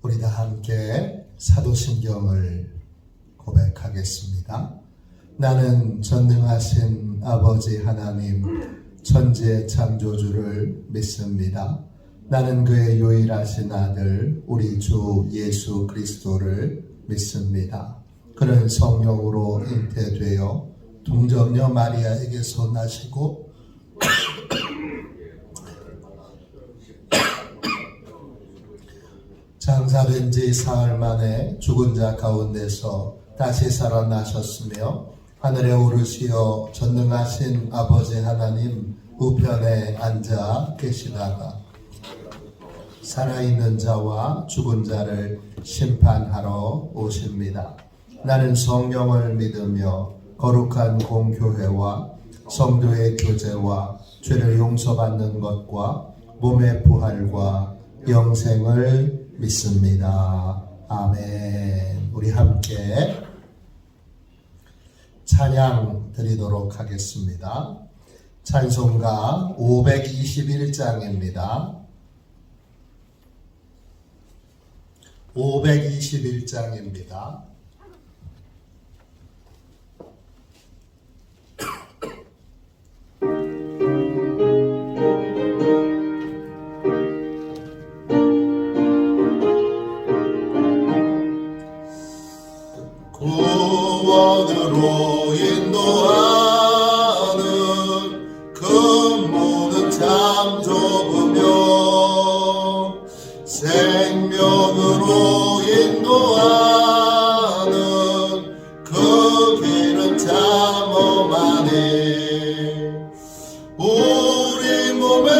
우리 다 함께 사도신경을 고백하겠습니다. 나는 전능하신 아버지 하나님 천지의 창조주를 믿습니다. 나는 그의 유일하신 아들 우리 주 예수 그리스도를 믿습니다. 그는 성령으로 잉태되어 동정녀 마리아에게서 나시고 장사된 지 사흘 만에 죽은 자 가운데서 다시 살아나셨으며 하늘에 오르시어 전능하신 아버지 하나님 우편에 앉아 계시다가 살아있는 자와 죽은 자를 심판하러 오십니다. 나는 성령을 믿으며 거룩한 공교회와 성도의 교제와 죄를 용서받는 것과 몸의 부활과 영생을 믿습니다. 아멘. 우리 함께 찬양 드리도록 하겠습니다. 찬송가 521장입니다. 521장입니다. 구원으로 인도하는 그 문은 참 좁으며 생명으로 인도하는 그 길은 참 험하네. 우리 몸에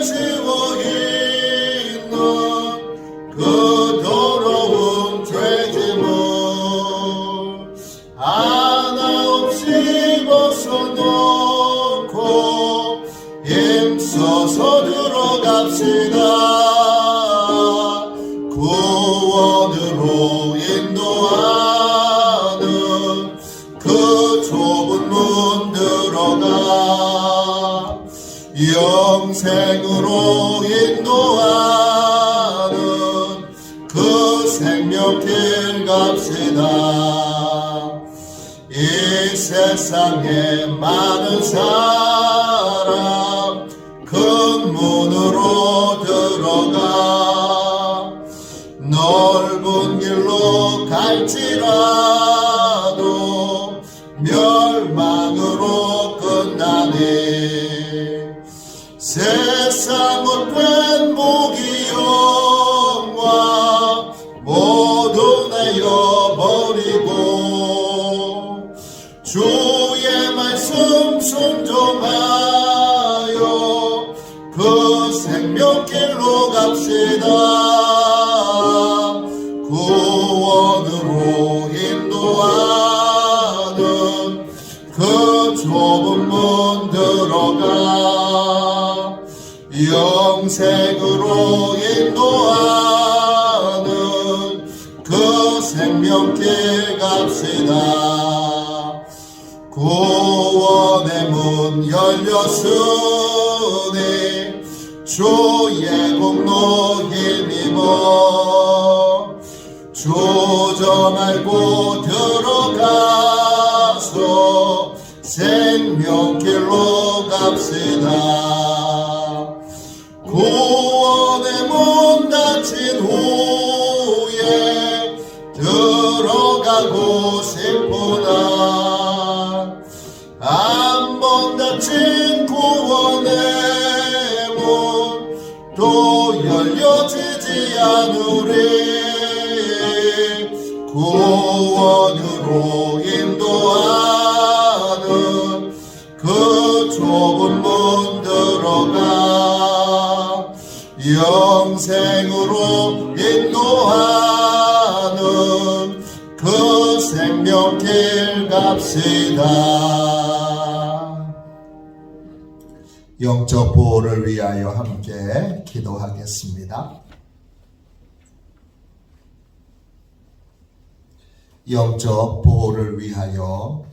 지워 있는 그 더러운 죄짐을 하나 없이 벗어놓고 힘써서 들어갑시다. 구원으로 인도하는 그 좁은 문 들어가 영생으로 인도하는 그 생명길 갑시다. 이 세상에 많은 사람 큰 문으로 들어가 넓은 길로 갈지라도 멸망으로 끝나네. 세상 헛된 모기영화 모두 내어버리고 주의 말씀 순종하여 그 생명길로 갑시다. 구원으로 인도하는 그 좁은 문 들어가 영생으로 인도하는 그 생명길 갑시다. 구원의 문 열렸으니 주의 공로 힘입어 주저 말고 들어가서 생명길로 갑시다. 구원의 문 닫힌 후에 들어가고 싶구나. 한 번 닫힌 구원의 문 또 열려지지 않으리. 구원으로 인도하는 그 좁은 문 들어가 영생으로 인도하는 그 생명길 갑시다. 영적 보호를 위하여 함께 기도하겠습니다. 영적 보호를 위하여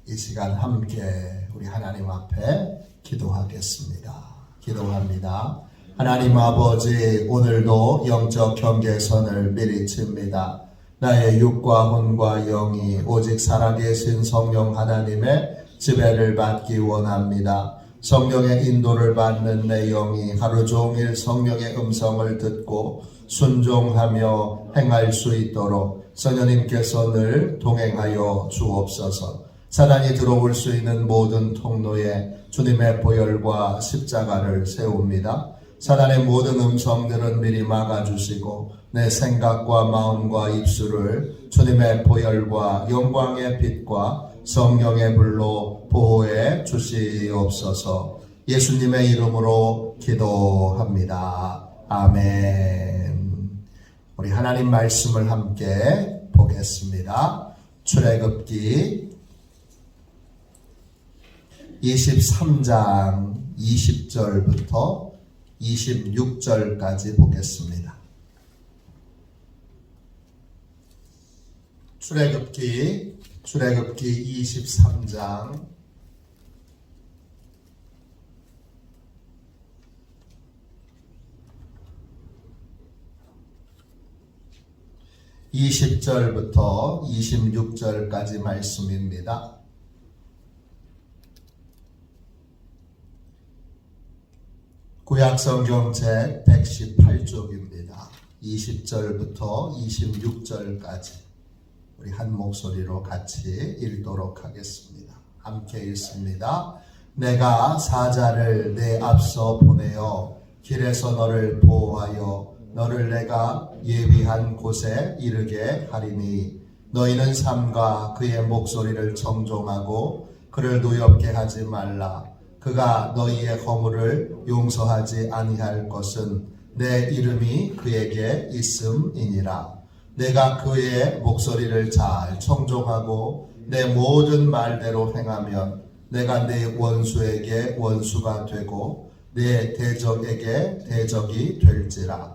이 시간 함께 우리 하나님 앞에 기도하겠습니다. 기도합니다. 하나님 아버지, 오늘도 영적 경계선을 미리 칩니다. 나의 육과魂과 영이 오직 살아계신 성령 하나님의 지배를 받기 원합니다. 성령의 인도를 받는 내 영이 하루 종일 성령의 음성을 듣고 순종하며 행할 수 있도록 성령님께서 늘 동행하여 주옵소서. 사단이 들어올 수 있는 모든 통로에 주님의 보혈과 십자가를 세웁니다. 사단의 모든 음성들은 미리 막아주시고 내 생각과 마음과 입술을 주님의 보혈과 영광의 빛과 성령의 불로 보호해 주시옵소서. 예수님의 이름으로 기도합니다. 아멘. 우리 하나님 말씀을 함께 보겠습니다. 출애굽기 23장 20절부터 26절까지 보겠습니다. 출애굽기 23장 20절부터 26절까지 말씀입니다. 구약성경책 118쪽입니다. 20절부터 26절까지 우리 한 목소리로 같이 읽도록 하겠습니다. 함께 읽습니다. 내가 사자를 내 앞서 보내어 길에서 너를 보호하여 너를 내가 예비한 곳에 이르게 하리니 너희는 삼가 그의 목소리를 정종하고 그를 노엽게 하지 말라. 그가 너희의 허물을 용서하지 아니할 것은 내 이름이 그에게 있음이니라. 내가 그의 목소리를 잘 청종하고 내 모든 말대로 행하면 내가 내 원수에게 원수가 되고 내 대적에게 대적이 될지라.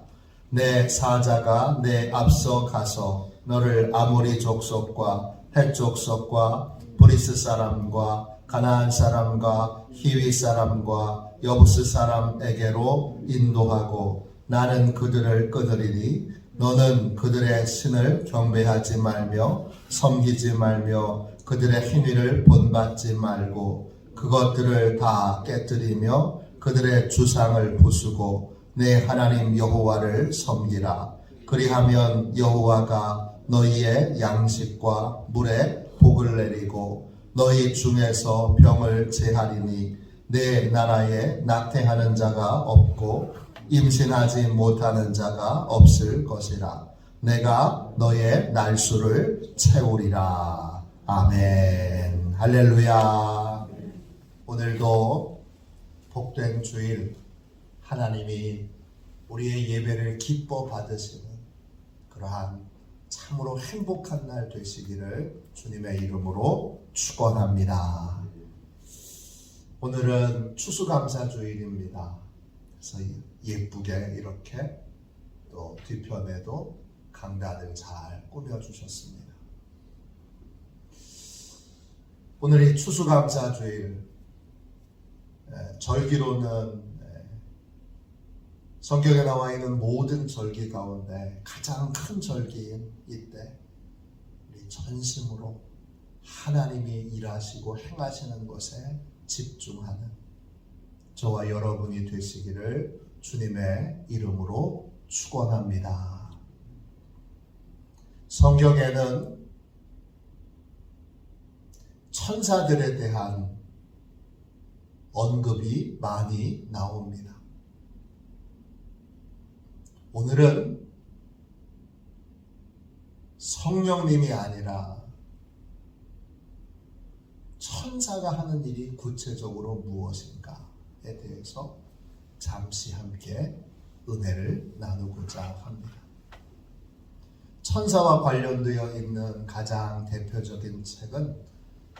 내 사자가 내 앞서 가서 너를 아모리 족속과 헷 족속과 브리스 사람과 가나안 사람과 히위 사람과 여부스 사람에게로 인도하고 나는 그들을 끊으리니 너는 그들의 신을 경배하지 말며 섬기지 말며 그들의 행위를 본받지 말고 그것들을 다 깨뜨리며 그들의 주상을 부수고 내 하나님 여호와를 섬기라. 그리하면 여호와가 너희의 양식과 물에 복을 내리고 너희 중에서 병을 제하리니 내 나라에 낙태하는 자가 없고 임신하지 못하는 자가 없을 것이라. 내가 너의 날수를 채우리라. 아멘. 할렐루야. 오늘도 복된 주일 하나님이 우리의 예배를 기뻐 받으시는 그러한 참으로 행복한 날 되시기를 주님의 이름으로 축원합니다. 오늘은 추수감사주일입니다. 그래서 예쁘게 이렇게 또 뒤편에도 강단을 잘 꾸며주셨습니다. 오늘 이 추수감사주일 절기로는 성경에 나와 있는 모든 절기 가운데 가장 큰 절기인 이때 우리 전심으로 하나님이 일하시고 행하시는 것에 집중하는 저와 여러분이 되시기를 주님의 이름으로 축원합니다. 성경에는 천사들에 대한 언급이 많이 나옵니다. 오늘은 성령님이 아니라 천사가 하는 일이 구체적으로 무엇인가에 대해서 잠시 함께 은혜를 나누고자 합니다. 천사와 관련되어 있는 가장 대표적인 책은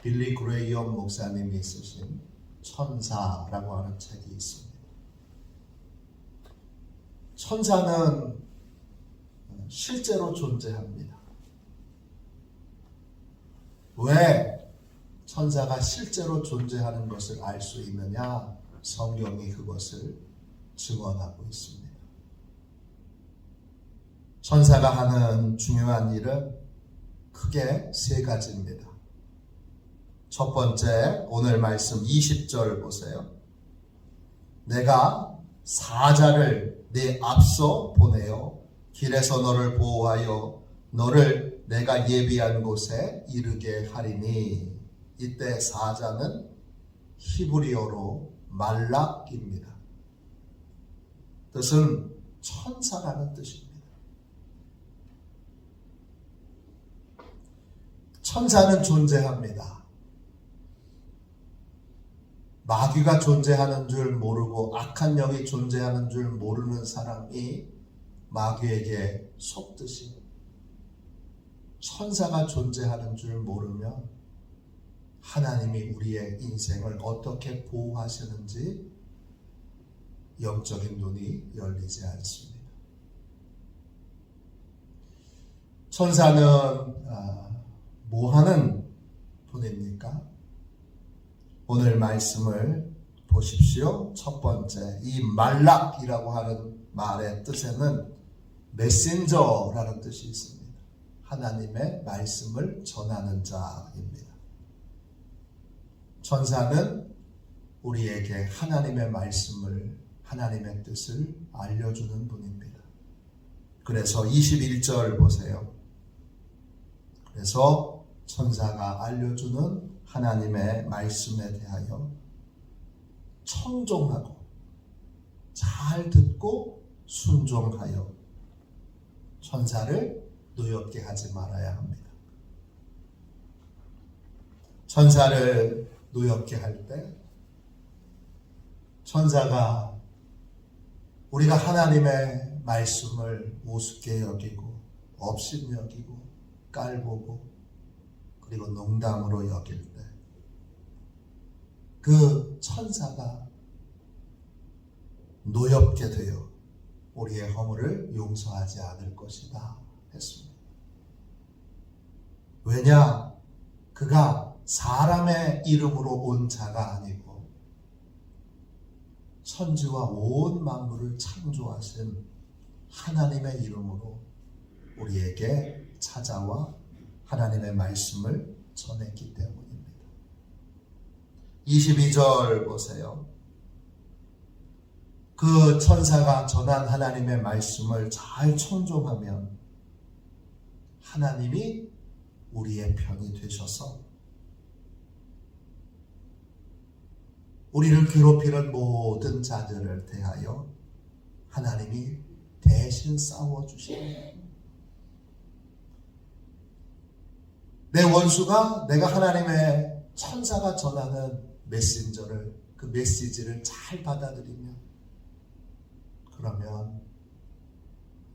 빌리 그레이엄 목사님이 쓰신 천사라고 하는 책이 있습니다. 천사는 실제로 존재합니다. 왜 천사가 실제로 존재하는 것을 알 수 있느냐? 성경이 그것을 증언하고 있습니다. 천사가 하는 중요한 일은 크게 세 가지입니다. 첫 번째, 오늘 말씀 20절 보세요. 내가 사자를 네 앞서 보내어 길에서 너를 보호하여 너를 내가 예비한 곳에 이르게 하리니. 이때 사자는 히브리어로 말락입니다. 뜻은 천사라는 뜻입니다. 천사는 존재합니다. 마귀가 존재하는 줄 모르고 악한 영이 존재하는 줄 모르는 사람이 마귀에게 속듯이 천사가 존재하는 줄 모르면 하나님이 우리의 인생을 어떻게 보호하시는지 영적인 눈이 열리지 않습니다. 천사는 뭐하는 분입니까? 오늘 말씀을 보십시오. 첫 번째, 이 말락이라고 하는 말의 뜻에는 메신저라는 뜻이 있습니다. 하나님의 말씀을 전하는 자입니다. 천사는 우리에게 하나님의 말씀을, 하나님의 뜻을 알려주는 분입니다. 그래서 21절 보세요. 그래서 천사가 알려주는 하나님의 말씀에 대하여 청종하고 잘 듣고 순종하여 천사를 노엽게 하지 말아야 합니다. 천사를 노엽게 할 때 천사가 우리가 하나님의 말씀을 우습게 여기고 업신 여기고 깔보고 그리고 농담으로 여길 때 그 천사가 노엽게 되어 우리의 허물을 용서하지 않을 것이다 했습니다. 왜냐? 그가 사람의 이름으로 온 자가 아니고 천지와 온 만물을 창조하신 하나님의 이름으로 우리에게 찾아와 하나님의 말씀을 전했기 때문입니다. 22절 보세요. 그 천사가 전한 하나님의 말씀을 잘 청종하면 하나님이 우리의 편이 되셔서 우리를 괴롭히는 모든 자들을 대하여 하나님이 대신 싸워주십니다. 내 원수가 내가 하나님의 천사가 전하는 메신저를, 그 메시지를 잘 받아들이면 그러면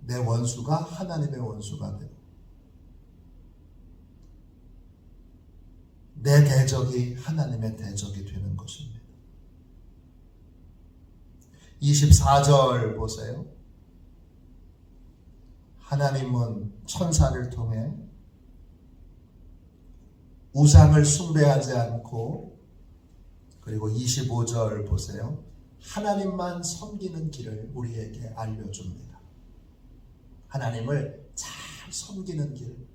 내 원수가 하나님의 원수가 되고 내 대적이 하나님의 대적이 되는 것입니다. 24절 보세요. 하나님은 천사를 통해 우상을 숭배하지 않고, 그리고 25절 보세요. 하나님만 섬기는 길을 우리에게 알려줍니다. 하나님을 잘 섬기는 길,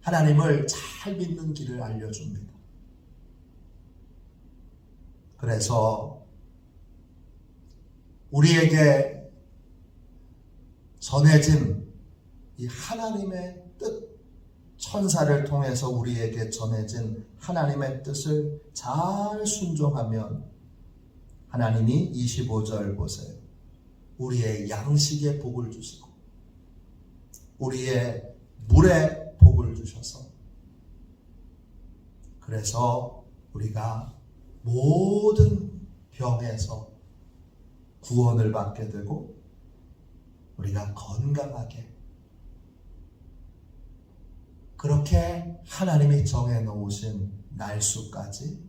하나님을 잘 믿는 길을 알려줍니다. 그래서 우리에게 전해진 이 하나님의 뜻, 천사를 통해서 우리에게 전해진 하나님의 뜻을 잘 순종하면 하나님이 25절 보세요. 우리의 양식에 복을 주시고 우리의 물에 복을 주셔서 그래서 우리가 모든 병에서 구원을 받게 되고 우리가 건강하게 그렇게 하나님이 정해놓으신 날수까지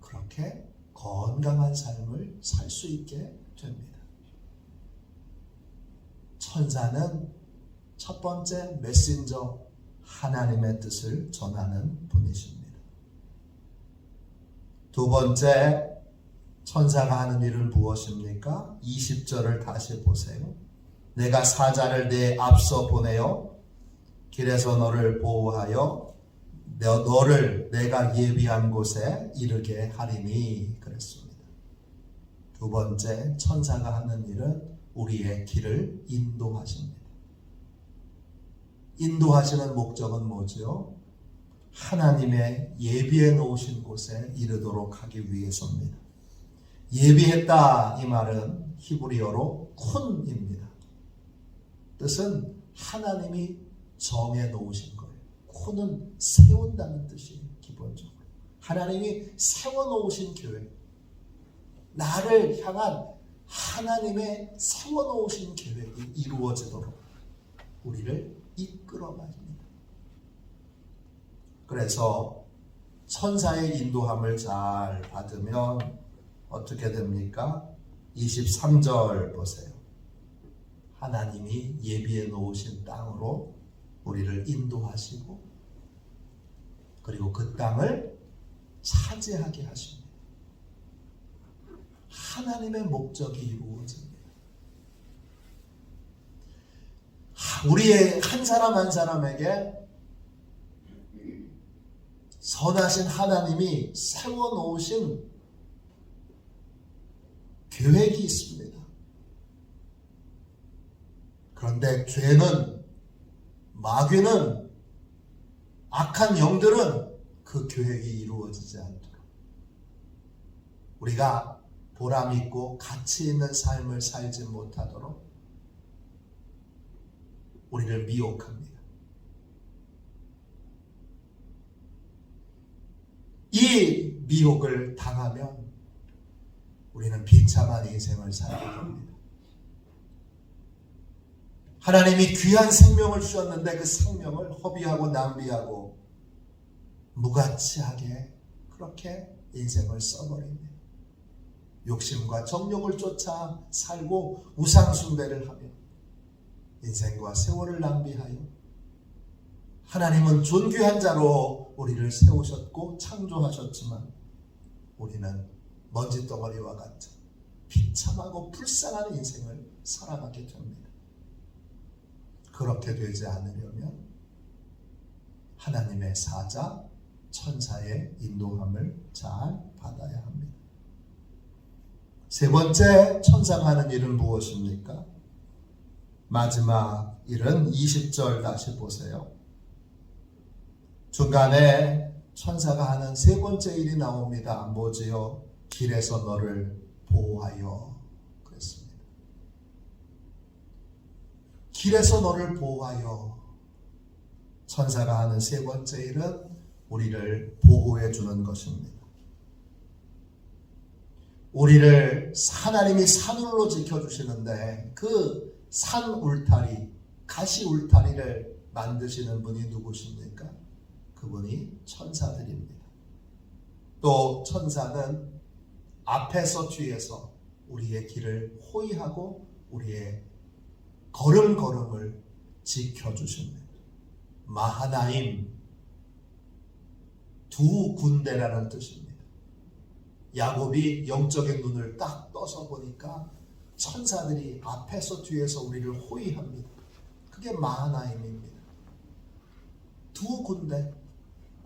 그렇게 건강한 삶을 살 수 있게 됩니다. 천사는 첫 번째 메신저, 하나님의 뜻을 전하는 분이십니다. 두 번째, 천사가 하는 일은 무엇입니까? 20절을 다시 보세요. 내가 사자를 내 앞서 보내어 길에서 너를 보호하여 너를 내가 예비한 곳에 이르게 하리니 그랬습니다. 두 번째, 천사가 하는 일은 우리의 길을 인도하십니다. 인도하시는 목적은 뭐죠? 하나님의 예비해 놓으신 곳에 이르도록 하기 위해서입니다. 예비했다 이 말은 히브리어로 쿤입니다. 뜻은 하나님이 정해 놓으신 거예요. 쿤은 세운다는 뜻이에요. 기본적으로 하나님이 세워놓으신 교회, 나를 향한 하나님의 세워놓으신 계획이 이루어지도록 우리를 이끌어갑니다. 그래서 천사의 인도함을 잘 받으면 어떻게 됩니까? 23절 보세요. 하나님이 예비해 놓으신 땅으로 우리를 인도하시고 그리고 그 땅을 차지하게 하십니다. 하나님의 목적이 이루어집니다. 우리의 한 사람 한 사람에게 선하신 하나님이 세워놓으신 계획이 있습니다. 그런데 죄는, 마귀는, 악한 영들은 그 계획이 이루어지지 않도록 우리가 보람 있고 가치 있는 삶을 살지 못하도록 우리를 미혹합니다. 이 미혹을 당하면 우리는 비참한 인생을 살게 됩니다. 하나님이 귀한 생명을 주셨는데 그 생명을 허비하고 낭비하고 무가치하게 그렇게 인생을 써버립니다. 욕심과 정욕을 쫓아 살고 우상숭배를 하며 인생과 세월을 낭비하여 하나님은 존귀한 자로 우리를 세우셨고 창조하셨지만 우리는 먼지덩어리와 같은 비참하고 불쌍한 인생을 살아가게 됩니다. 그렇게 되지 않으려면 하나님의 사자, 천사의 인도함을 잘 받아야 합니다. 세 번째, 천사가 하는 일은 무엇입니까? 마지막 일은 20절 다시 보세요. 중간에 천사가 하는 세 번째 일이 나옵니다. 뭐지요? 길에서 너를 보호하여 그랬습니다. 길에서 너를 보호하여. 천사가 하는 세 번째 일은 우리를 보호해 주는 것입니다. 우리를 하나님이 산울로 지켜주시는데 그 산 울타리, 가시 울타리를 만드시는 분이 누구십니까? 그분이 천사들입니다. 또 천사는 앞에서 뒤에서 우리의 길을 호위하고 우리의 걸음걸음을 지켜주십니다. 마하나임, 두 군대라는 뜻입니다. 야곱이 영적인 눈을 딱 떠서 보니까 천사들이 앞에서 뒤에서 우리를 호위합니다. 그게 마하나임입니다. 두 군대,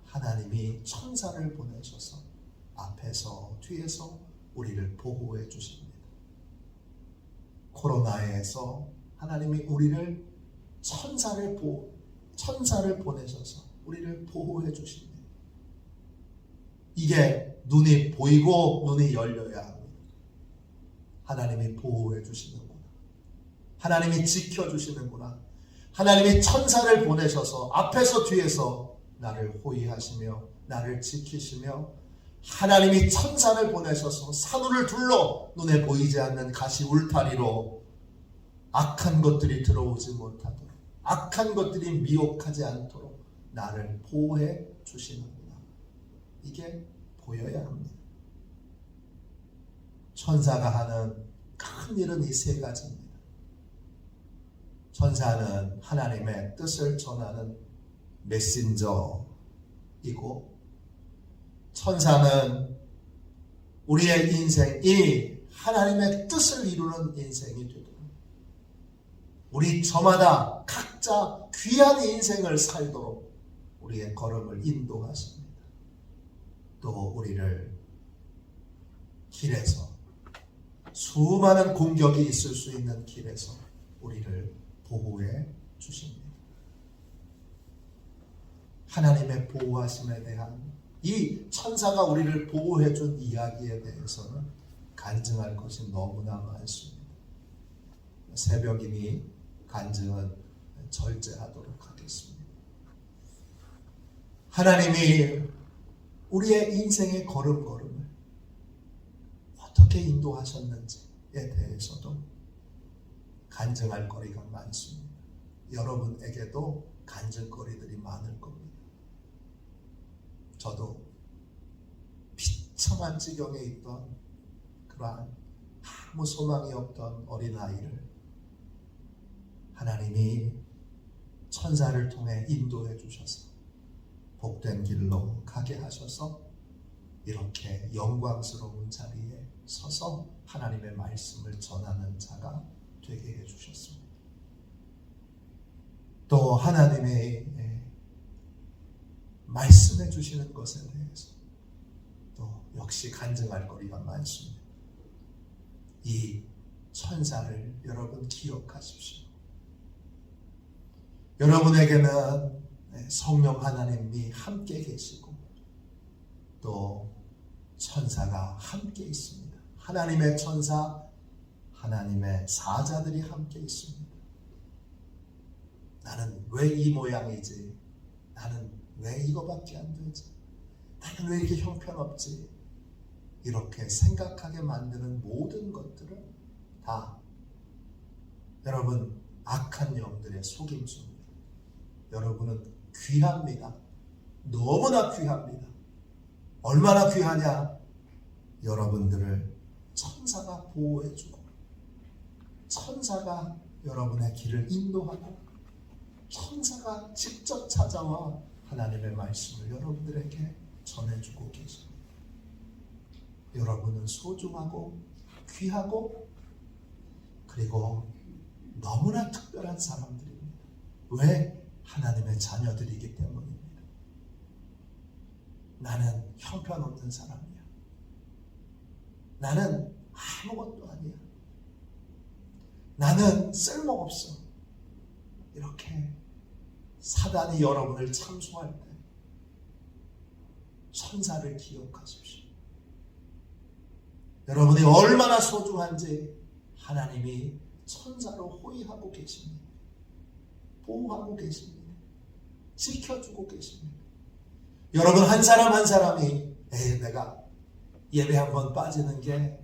하나님이 천사를 보내셔서 앞에서 뒤에서 우리를 보호해 주십니다. 코로나에서 하나님이 우리를 천사를 보내셔서 우리를 보호해 주십니다. 이게 눈이 보이고 눈이 열려야 합니다. 하나님이 보호해 주시는구나. 하나님이 지켜주시는구나. 하나님이 천사를 보내셔서 앞에서 뒤에서 나를 호위하시며 나를 지키시며 하나님이 천사를 보내셔서 산울을 둘러 눈에 보이지 않는 가시 울타리로 악한 것들이 들어오지 못하도록 악한 것들이 미혹하지 않도록 나를 보호해 주시는구나. 이게 보여야 합니다. 천사가 하는 큰 일은 이 세 가지입니다. 천사는 하나님의 뜻을 전하는 메신저이고 천사는 우리의 인생이 하나님의 뜻을 이루는 인생이 되도록 우리 저마다 각자 귀한 인생을 살도록 우리의 걸음을 인도하십니다. 또 우리를 길에서 수많은 공격이 있을 수 있는 길에서 우리를 보호해 주십니다. 하나님의 보호하심에 대한 이 천사가 우리를 보호해 준 이야기에 대해서는 간증할 것이 너무나 많습니다. 새벽이니 간증은 절제하도록 하겠습니다. 하나님이 우리의 인생의 걸음걸음을 어떻게 인도하셨는지에 대해서도 간증할 거리가 많습니다. 여러분에게도 간증거리들이 많을 겁니다. 저도 비참한 지경에 있던 그러한 아무 소망이 없던 어린아이를 하나님이 천사를 통해 인도해 주셔서 복된 길로 가게 하셔서 이렇게 영광스러운 자리에 서서 하나님의 말씀을 전하는 자가 되게 해 주셨습니다. 또 하나님의 말씀해 주시는 것에 대해서 또 역시 간증할 거리가 많습니다. 이 천사를 여러분 기억하십시오. 여러분에게는 성령 하나님이 함께 계시고 또 천사가 함께 있습니다. 하나님의 천사, 하나님의 사자들이 함께 있습니다. 나는 왜 이 모양이지? 나는 왜 이거밖에 안 되지? 나는 왜 이렇게 형편없지? 이렇게 생각하게 만드는 모든 것들은 다 여러분 악한 영들의 속임수입니다. 여러분은 귀합니다. 너무나 귀합니다. 얼마나 귀하냐? 여러분들을 천사가 보호해주고 천사가 여러분의 길을 인도하고 천사가 직접 찾아와 하나님의 말씀을 여러분들에게 전해주고 계십니다. 여러분은 소중하고 귀하고 그리고 너무나 특별한 사람들입니다. 왜? 하나님의 자녀들이기 때문입니다. 나는 형편없는 사람이야. 나는 아무것도 아니야. 나는 쓸모없어. 이렇게 사단이 여러분을 참소할 때 천사를 기억하십시오. 여러분이 얼마나 소중한지 하나님이 천사로 호위하고 계십니다. 보호하고 계십니다. 지켜주고 계십니다. 여러분 한 사람 한 사람이 내가 예배 한번 빠지는 게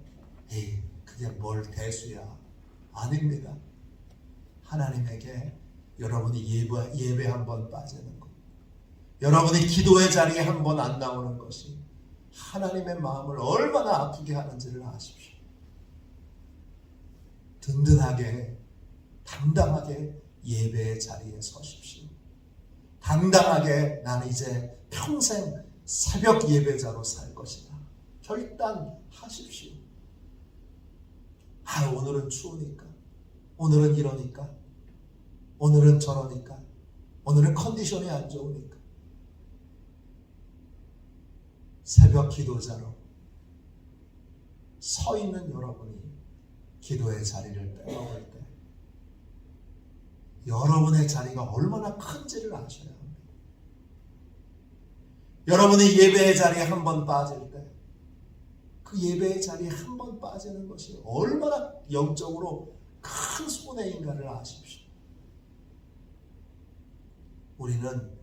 그게 뭘 대수야. 아닙니다. 하나님에게 여러분이 예배 한번 빠지는 것, 여러분이 기도의 자리에 한번 안 나오는 것이 하나님의 마음을 얼마나 아프게 하는지를 아십시오. 든든하게 당당하게 예배의 자리에 서십시오. 당당하게 나는 이제 평생 새벽 예배자로 살 것이다. 결단하십시오. 오늘은 추우니까, 오늘은 이러니까, 오늘은 저러니까, 오늘은 컨디션이 안 좋으니까. 새벽 기도자로 서 있는 여러분이 기도의 자리를 빼먹을 때 여러분의 자리가 얼마나 큰지를 아셔야 합니다. 여러분이 예배의 자리에 한번 빠질 때 그 예배의 자리에 한번 빠지는 것이 얼마나 영적으로 큰 손해인가를 아십시오. 우리는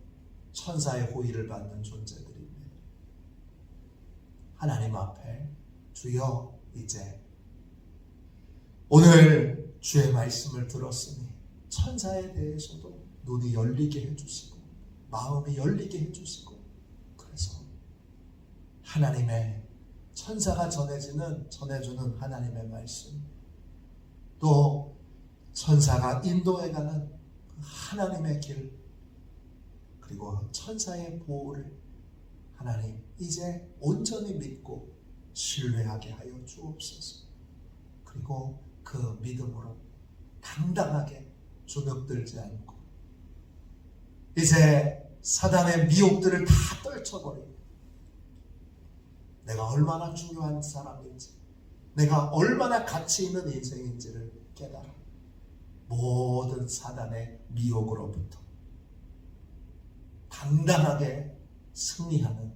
천사의 호의를 받는 존재들입니다. 하나님 앞에 주여 이제 오늘 주의 말씀을 들었으니 천사에 대해서도 눈이 열리게 해주시고 마음이 열리게 해주시고 그래서 하나님의 천사가 전해주는 하나님의 말씀 또 천사가 인도해가는 하나님의 길 그리고 천사의 보호를 하나님 이제 온전히 믿고 신뢰하게 하여 주옵소서. 그리고 그 믿음으로 당당하게 주눅들지 않고 이제 사단의 미혹들을 다 떨쳐버리고 내가 얼마나 중요한 사람인지, 내가 얼마나 가치 있는 인생인지를 깨달아 모든 사단의 미혹으로부터 당당하게 승리하는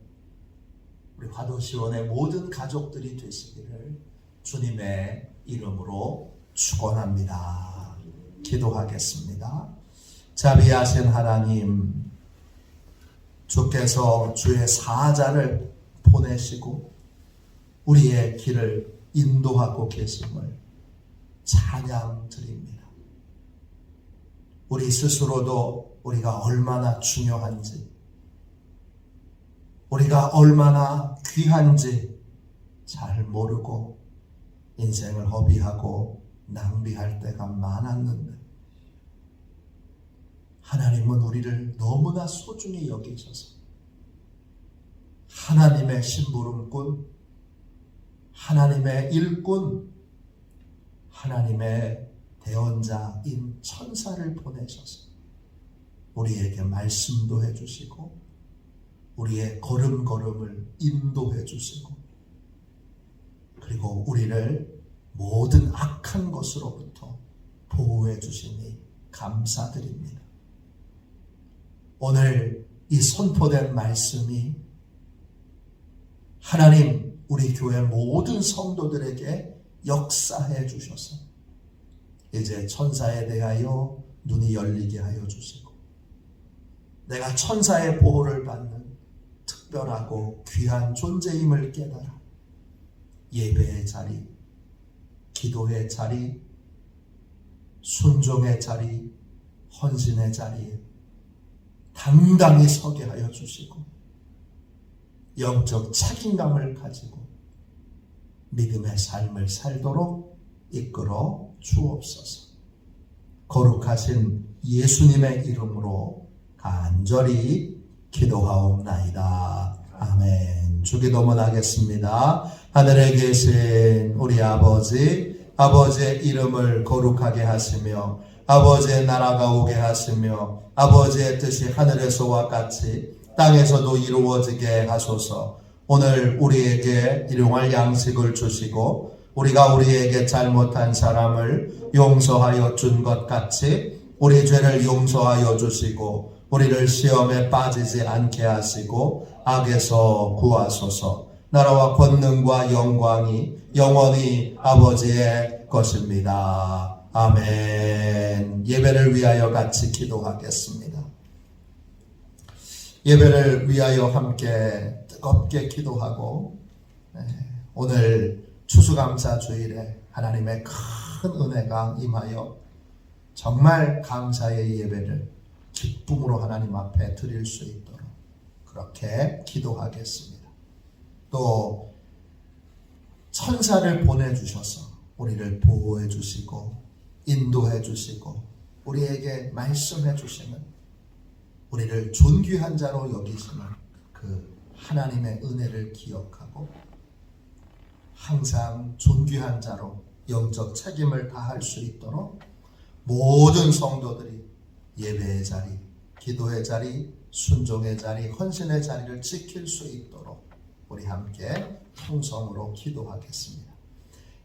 우리 화도시원의 모든 가족들이 되시기를 주님의 이름으로 축원합니다. 기도하겠습니다. 자비하신 하나님, 주께서 주의 사자를 보내시고 우리의 길을 인도하고 계심을 찬양드립니다. 우리 스스로도 우리가 얼마나 중요한지, 우리가 얼마나 귀한지 잘 모르고 인생을 허비하고 낭비할 때가 많았는데 하나님은 우리를 너무나 소중히 여기셔서 하나님의 심부름꾼, 하나님의 일꾼, 하나님의 대언자인 천사를 보내셔서 우리에게 말씀도 해주시고 우리의 걸음걸음을 인도해 주시고 그리고 우리를 모든 악한 것으로부터 보호해 주시니 감사드립니다. 오늘 이 선포된 말씀이 하나님 우리 교회 모든 성도들에게 역사해 주셔서 이제 천사에 대하여 눈이 열리게 하여 주시고 내가 천사의 보호를 받는 특별하고 귀한 존재임을 깨달아 예배의 자리, 기도의 자리, 순종의 자리, 헌신의 자리에 당당히 서게 하여 주시고 영적 책임감을 가지고 믿음의 삶을 살도록 이끌어 주옵소서. 거룩하신 예수님의 이름으로 간절히 기도하옵나이다. 아멘. 주기도문 하겠습니다. 하늘에 계신 우리 아버지, 아버지의 이름을 거룩하게 하시며 아버지의 나라가 오게 하시며 아버지의 뜻이 하늘에서와 같이 땅에서도 이루어지게 하소서. 오늘 우리에게 일용할 양식을 주시고 우리가 우리에게 잘못한 사람을 용서하여 준 것 같이 우리 죄를 용서하여 주시고 우리를 시험에 빠지지 않게 하시고 악에서 구하소서. 나라와 권능과 영광이 영원히 아버지의 것입니다. 아멘. 예배를 위하여 같이 기도하겠습니다. 예배를 위하여 함께 뜨겁게 기도하고 오늘 추수감사 주일에 하나님의 큰 은혜가 임하여 정말 감사의 예배를 기쁨으로 하나님 앞에 드릴 수 있도록 그렇게 기도하겠습니다. 또 천사를 보내주셔서 우리를 보호해 주시고 인도해 주시고 우리에게 말씀해 주시는 우리를 존귀한 자로 여기시는 그 하나님의 은혜를 기억하고 항상 존귀한 자로 영적 책임을 다할 수 있도록 모든 성도들이 예배의 자리, 기도의 자리, 순종의 자리, 헌신의 자리를 지킬 수 있도록 우리 함께 통성으로 기도하겠습니다.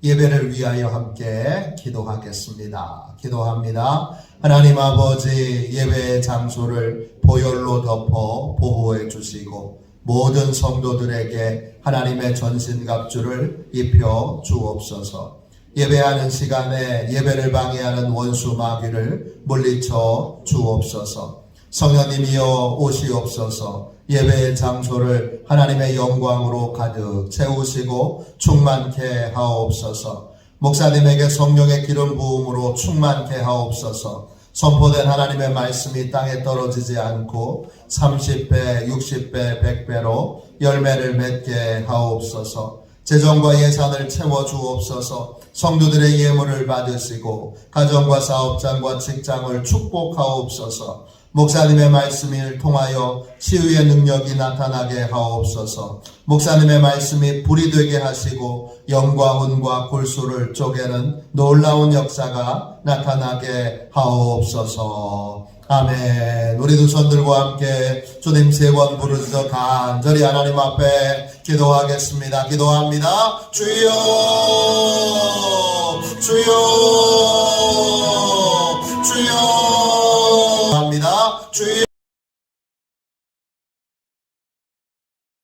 예배를 위하여 함께 기도하겠습니다. 기도합니다. 하나님 아버지, 예배의 장소를 보혈로 덮어 보호해 주시고 모든 성도들에게 하나님의 전신갑주를 입혀 주옵소서. 예배하는 시간에 예배를 방해하는 원수 마귀를 물리쳐 주옵소서. 성령님이여 오시옵소서. 예배의 장소를 하나님의 영광으로 가득 채우시고 충만케 하옵소서. 목사님에게 성령의 기름 부음으로 충만케 하옵소서. 선포된 하나님의 말씀이 땅에 떨어지지 않고 30배, 60배, 100배로 열매를 맺게 하옵소서. 재정과 예산을 채워 주옵소서. 성도들의 예물을 받으시고 가정과 사업장과 직장을 축복하옵소서. 목사님의 말씀을 통하여 치유의 능력이 나타나게 하옵소서. 목사님의 말씀이 불이 되게 하시고 영과 혼과 골수를 쪼개는 놀라운 역사가 나타나게 하옵소서. 아멘. 우리 두 손들과 함께 주님 세 번 부르짖어 간절히 하나님 앞에 기도하겠습니다. 기도합니다. 주여, 주여, 주여.